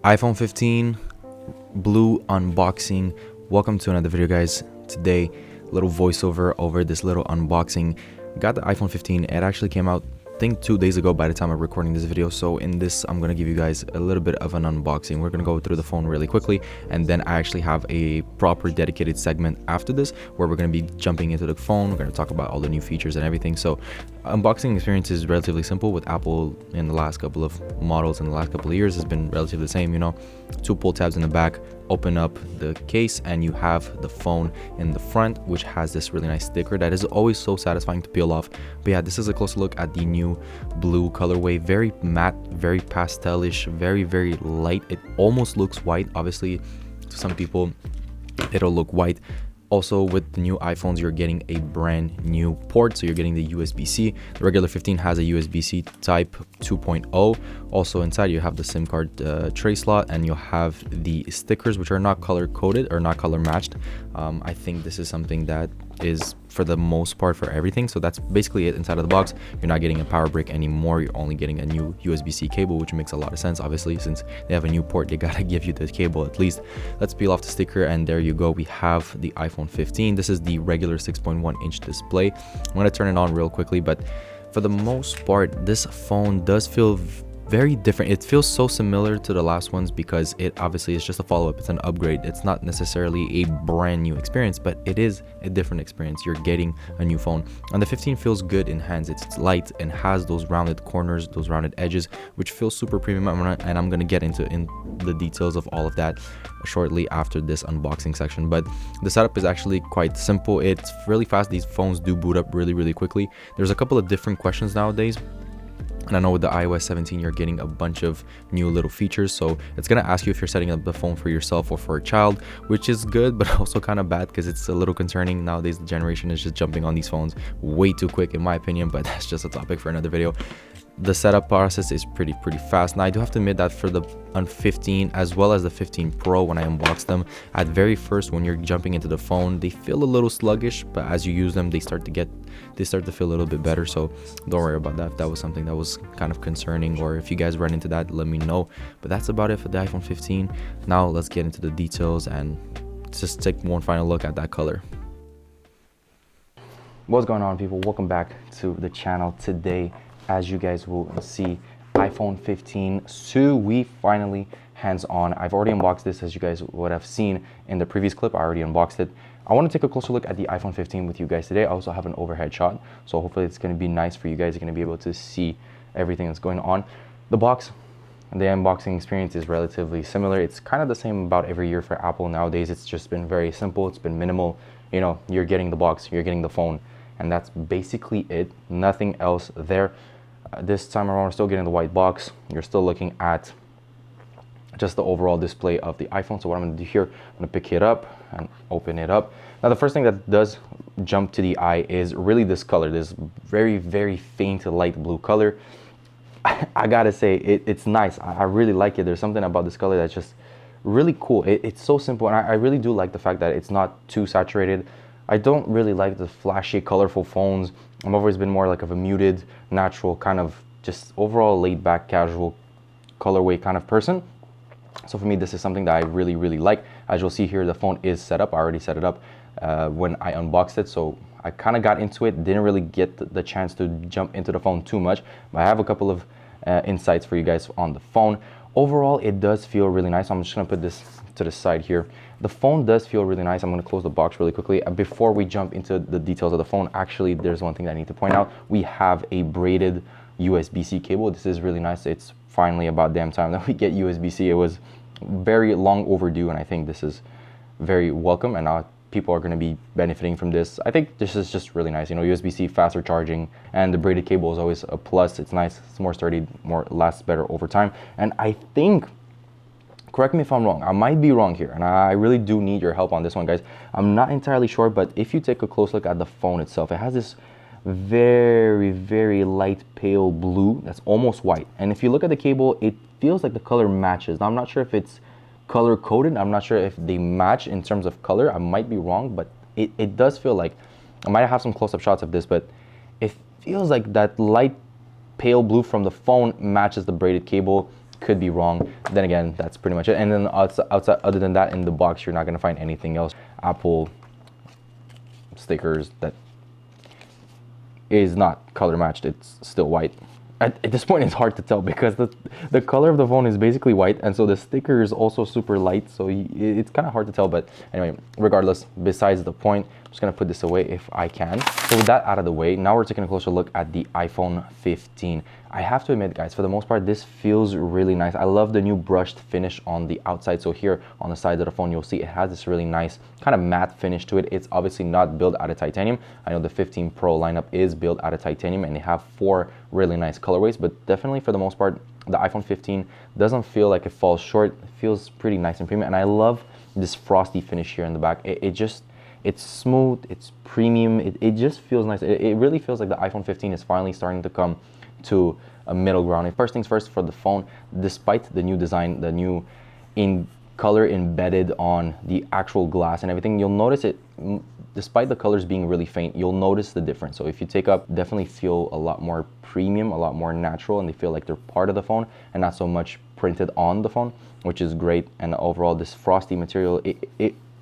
iPhone 15 blue unboxing. Welcome to another video, guys. Today, little voiceover over this little unboxing. Got the iPhone 15. It actually came out, I think, 2 days ago by the time I'm recording this video. So in this, I'm gonna give you guys a little bit of an unboxing. We're gonna go through the phone really quickly, and then I actually have a proper dedicated segment after this where we're gonna be jumping into the phone. We're gonna talk about all the new features and everything. So unboxing experience is relatively simple with Apple. In the last couple of models in the last couple of years has been relatively the same. 2 pull tabs in the back, open up the case, and you have the phone in the front, which has this really nice sticker that is always so satisfying to peel off. But yeah, this is a closer look at the new blue colorway. Very matte, very pastelish, very light. It almost looks white. Obviously, to some people it'll look white. Also, with the new iPhones, you're getting a brand new port, so you're getting the USB-C. The regular 15 has a USB-C type 2.0. Also inside, you have the SIM card tray slot, and you'll have the stickers, which are not color coded or not color matched. I think this is something that is for the most part for everything. So that's basically it inside of the box. You're not getting a power brick anymore. You're only getting a new USB-C cable, which makes a lot of sense. Obviously, since they have a new port, they gotta give you the cable at least. Let's peel off the sticker, and there you go. We have the iPhone 15. This is the regular 6.1-inch display. I'm gonna turn it on real quickly, but for the most part, this phone does feel very different. It feels so similar to the last ones because it obviously is just a follow-up. It's an upgrade. It's not necessarily a brand new experience, but it is a different experience. You're getting a new phone, and the 15 feels good in hands. It's light and has those rounded corners, those rounded edges, which feels super premium. And I'm gonna get into the details of all of that shortly after this unboxing section. But the setup is actually quite simple. It's really fast. These phones do boot up really quickly. There's a couple of different questions nowadays. And I know with the iOS 17, you're getting a bunch of new little features. So it's going to ask you if you're setting up the phone for yourself or for a child, which is good, but also kind of bad because it's a little concerning. Nowadays, the generation is just jumping on these phones way too quick, in my opinion, but that's just a topic for another video. The setup process is pretty fast. Now, I do have to admit that for the 15 as well as the 15 Pro, when I unbox them, at very first, when you're jumping into the phone, they feel a little sluggish, but as you use them, they start to feel a little bit better. So don't worry about that. If that was something that was kind of concerning, or if you guys run into that, let me know. But that's about it for the iPhone 15. Now let's get into the details and just take one final look at that color. What's going on, people? Welcome back to the channel. Today, as you guys will see, iPhone 15 we finally hands-on. I've already unboxed this, as you guys would have seen in the previous clip. I already unboxed it. I want to take a closer look at the iPhone 15 with you guys today. I also have an overhead shot, so hopefully it's going to be nice for you guys. You're going to be able to see everything that's going on. The box and the unboxing experience is relatively similar. It's kind of the same about every year for Apple nowadays. It's just been very simple. It's been minimal. You're getting the box, you're getting the phone, and that's basically it. Nothing else there. This time around, we're still getting the white box. You're still looking at just the overall display of the iPhone. So what I'm going to do here, I'm going to pick it up and open it up. Now, the first thing that does jump to the eye is really this color, this very faint light blue color. I gotta say, it's nice. I really like it. There's something about this color that's just really cool. It's so simple, and I really do like the fact that it's not too saturated. I don't really like the flashy, colorful phones. I've always been more like of a muted, natural, kind of just overall laid-back, casual colorway kind of person. So for me, this is something that I really like. As you'll see here, the phone is set up. I already set it up when I unboxed it, so I kind of got into it. Didn't really get the chance to jump into the phone too much, but I have a couple of insights for you guys on the phone. Overall, it does feel really nice. I'm just gonna put this to the side here. The phone does feel really nice. I'm gonna close the box really quickly. Before we jump into the details of the phone, actually, there's one thing that I need to point out. We have a braided USB-C cable. This is really nice. It's finally about damn time that we get USB-C. It was very long overdue, and I think this is very welcome, and now people are going to be benefiting from this. I think this is just really nice. USB-C, faster charging, and the braided cable is always a plus. It's nice, it's more sturdy, lasts better over time. And I think, correct me if I'm wrong, I might be wrong here, and I really do need your help on this one, guys. I'm not entirely sure, but if you take a close look at the phone itself, it has this very light pale blue that's almost white. And if you look at the cable, it feels like the color matches. Now, I'm not sure if it's color coded. I'm not sure if they match in terms of color. I might be wrong, but it does feel like, I might have some close-up shots of this, but it feels like that light pale blue from the phone matches the braided cable. Could be wrong. Then again, that's pretty much it. And then outside, other than that, in the box, you're not gonna find anything else. Apple stickers that is not color matched. It's still white. At this point, it's hard to tell because the color of the phone is basically white, and so the sticker is also super light, so it's kind of hard to tell. But anyway, regardless, besides the point, I'm just gonna put this away if I can. So with that out of the way, now we're taking a closer look at the iPhone 15. I have to admit, guys, for the most part, this feels really nice. I love the new brushed finish on the outside. So here on the side of the phone, you'll see it has this really nice kind of matte finish to it. It's obviously not built out of titanium. I know the 15 Pro lineup is built out of titanium, and they have 4 really nice colorways, but definitely for the most part, the iPhone 15 doesn't feel like it falls short. It feels pretty nice and premium, and I love this frosty finish here in the back. It's smooth, it's premium, it just feels nice. It really feels like the iPhone 15 is finally starting to come to a middle ground. And first things first, for the phone, despite the new design, the new color embedded on the actual glass and everything, you'll notice it, despite the colors being really faint, you'll notice the difference. So if you take up, definitely feel a lot more premium, a lot more natural, and they feel like they're part of the phone and not so much printed on the phone, which is great. And overall, this frosty material,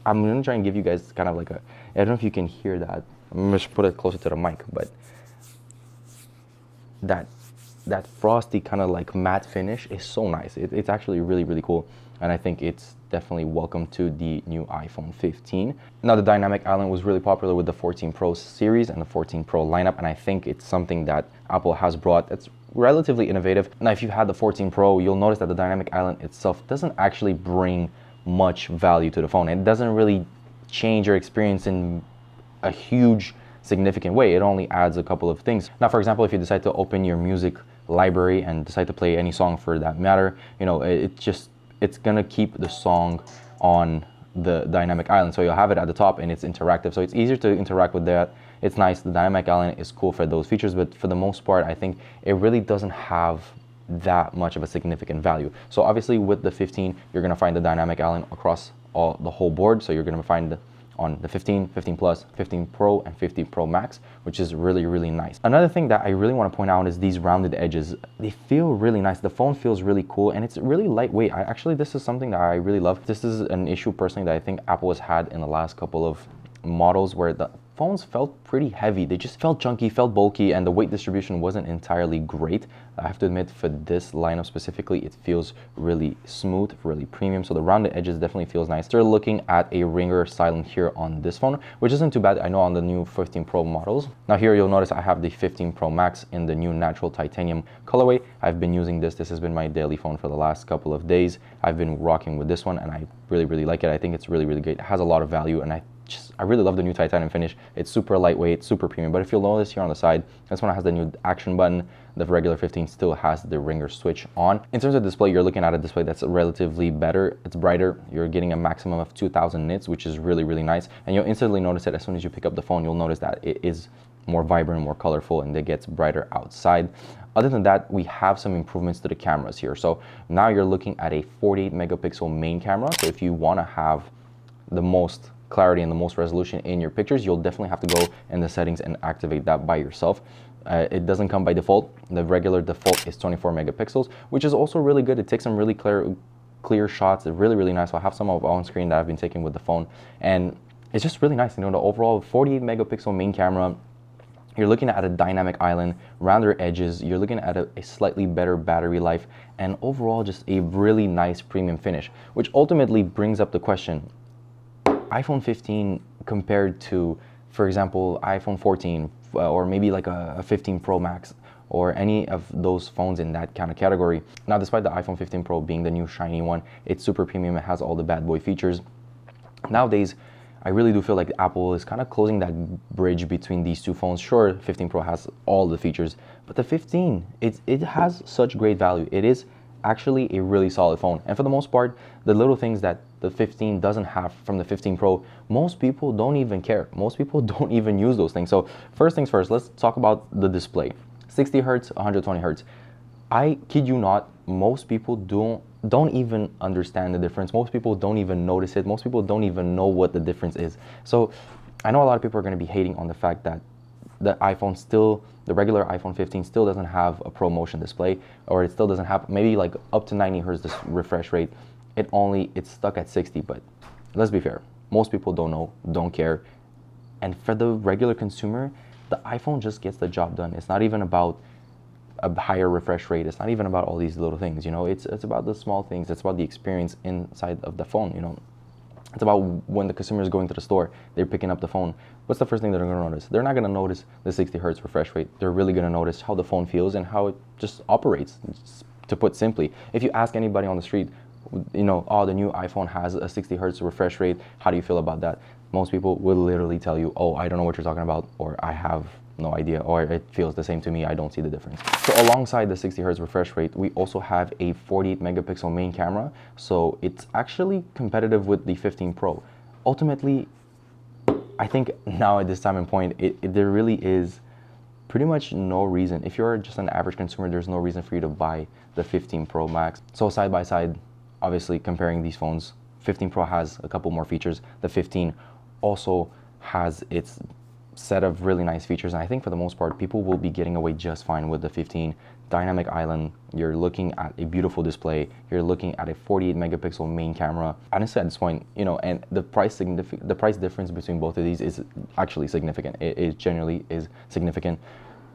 I'm gonna try and give you guys kind of like I don't know if you can hear that. I'm gonna put it closer to the mic, but that frosty kind of like matte finish is so nice. It's actually really, really cool, and I think it's definitely welcome to the new iPhone 15. Now, the dynamic island was really popular with the 14 Pro series and the 14 Pro lineup, and I think it's something that Apple has brought that's relatively innovative. Now, if you've had the 14 Pro, you'll notice that the dynamic island itself doesn't actually bring much value to the phone. It doesn't really change your experience in a huge significant way. It only adds a couple of things. Now, for example, if you decide to open your music library and decide to play any song for that matter, you know, it's gonna keep the song on the dynamic island. So you'll have it at the top and it's interactive. So it's easier to interact with that. It's nice. The dynamic island is cool for those features, but for the most part, I think it really doesn't have that much of a significant value. So obviously with the 15, you're gonna find the dynamic island across the whole board. So you're gonna find on the 15, 15 Plus, 15 Pro, and 15 Pro Max, which is really, really nice. Another thing that I really want to point out is these rounded edges. They feel really nice. The phone feels really cool, and it's really lightweight. This is something that I really love. This is an issue personally that I think Apple has had in the last couple of models, where the phones felt pretty heavy. They just felt chunky, felt bulky, and the weight distribution wasn't entirely great. I have to admit, for this lineup specifically, it feels really smooth, really premium. So the rounded edges definitely feels nice. They're looking at a ringer silent here on this phone, which isn't too bad, I know, on the new 15 Pro models. Now here you'll notice I have the 15 Pro Max in the new natural titanium colorway. I've been using this. This has been my daily phone for the last couple of days. I've been rocking with this one, and I really, really like it. I think it's really, really great. It has a lot of value, and I really love the new titanium finish. It's super lightweight, super premium. But if you'll notice here on the side, this one has the new action button. The regular 15 still has the ringer switch on. In terms of display, you're looking at a display that's relatively better. It's brighter. You're getting a maximum of 2000 nits, which is really, really nice. And you'll instantly notice it as soon as you pick up the phone. You'll notice that it is more vibrant, more colorful, and it gets brighter outside. Other than that, we have some improvements to the cameras here. So now you're looking at a 48 megapixel main camera. So if you want to have the most clarity and the most resolution in your pictures, you'll definitely have to go in the settings and activate that by yourself. It doesn't come by default. The regular default is 24 megapixels, which is also really good. It takes some really clear shots. It's really, really nice. So I have some of on screen that I've been taking with the phone, and it's just really nice. You know, the overall 48 megapixel main camera. You're looking at a dynamic island, rounder edges, you're looking at a slightly better battery life, and overall just a really nice premium finish, which ultimately brings up the question, iPhone 15 compared to, for example, iPhone 14, or maybe like a 15 Pro Max, or any of those phones in that kind of category. Now, despite the iPhone 15 Pro being the new shiny one, it's super premium, it has all the bad boy features. Nowadays, I really do feel like Apple is kind of closing that bridge between these two phones. Sure, 15 Pro has all the features, but the 15, it has such great value. It is actually a really solid phone. And for the most part, the little things that the 15 doesn't have from the 15 Pro, most people don't even care. Most people don't even use those things. So first things first, let's talk about the display. 60 hertz, 120 hertz. I kid you not, most people don't even understand the difference. Most people don't even notice it. Most people don't even know what the difference is. So I know a lot of people are going to be hating on the fact that the regular iPhone 15 still doesn't have a ProMotion display, or it still doesn't have maybe like up to 90 hertz refresh rate. It's stuck at 60, but let's be fair. Most people don't know, don't care. And for the regular consumer, the iPhone just gets the job done. It's not even about a higher refresh rate. It's not even about all these little things, you know. It's about the small things. It's about the experience inside of the phone, you know. It's about when the consumer is going to the store, they're picking up the phone. What's the first thing that they're going to notice? They're not going to notice the 60 hertz refresh rate. They're really going to notice how the phone feels and how it just operates. To put simply, if you ask anybody on the street, you know, oh, the new iPhone has a 60 hertz refresh rate, how do you feel about that? Most people will literally tell you, oh, I don't know what you're talking about, or I have no idea, or it feels the same to me, I don't see the difference. So alongside the 60 hertz refresh rate, we also have a 48 megapixel main camera, so it's actually competitive with the 15 Pro. Ultimately, I think now at this time and point, there really is pretty much no reason. If you're just an average consumer, there's no reason for you to buy the 15 Pro Max. So side by side, obviously comparing these phones, 15 Pro has a couple more features. The 15 also has its set of really nice features, and I think for the most part people will be getting away just fine with the 15. Dynamic island, you're looking at a beautiful display, you're looking at a 48 megapixel main camera. Honestly, at this point, you know, and the price difference between both of these is actually significant. It generally is significant.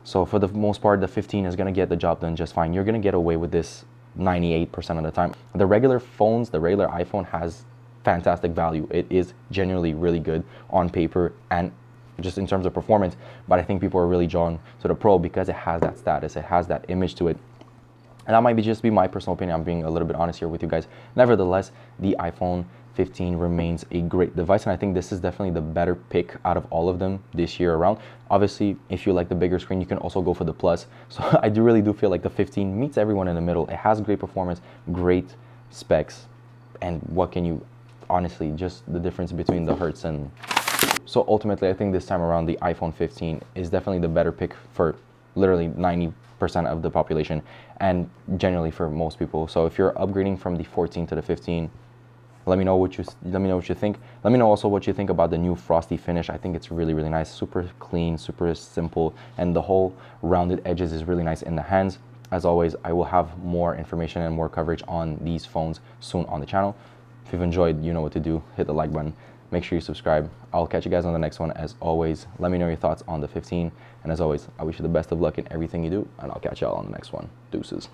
So for the most part, the 15 is going to get the job done just fine. You're going to get away with this 98% of the time. The regular phones, the regular iPhone has fantastic value. It is genuinely really good on paper and just in terms of performance, but I think people are really drawn to the Pro because it has that status, it has that image to it. And that might just be my personal opinion. I'm being a little bit honest here with you guys. Nevertheless, the iPhone 15 remains a great device, and I think this is definitely the better pick out of all of them this year around. Obviously, if you like the bigger screen, you can also go for the Plus. So I really do feel like the 15 meets everyone in the middle. It has great performance, great specs, and what can you, honestly, just the difference between the hertz and... So ultimately, I think this time around, the iPhone 15 is definitely the better pick for literally 90% of the population, and generally for most people. So if you're upgrading from the 14 to the 15, let me know what you think. Let me know also what you think about the new frosty finish. I think it's really, really nice, super clean, super simple, and the whole rounded edges is really nice in the hands. As always, I will have more information and more coverage on these phones soon on the channel. If you've enjoyed, you know what to do. Hit the like button. Make sure you subscribe. I'll catch you guys on the next one. As always, let me know your thoughts on the 15. And as always, I wish you the best of luck in everything you do, and I'll catch y'all on the next one. Deuces.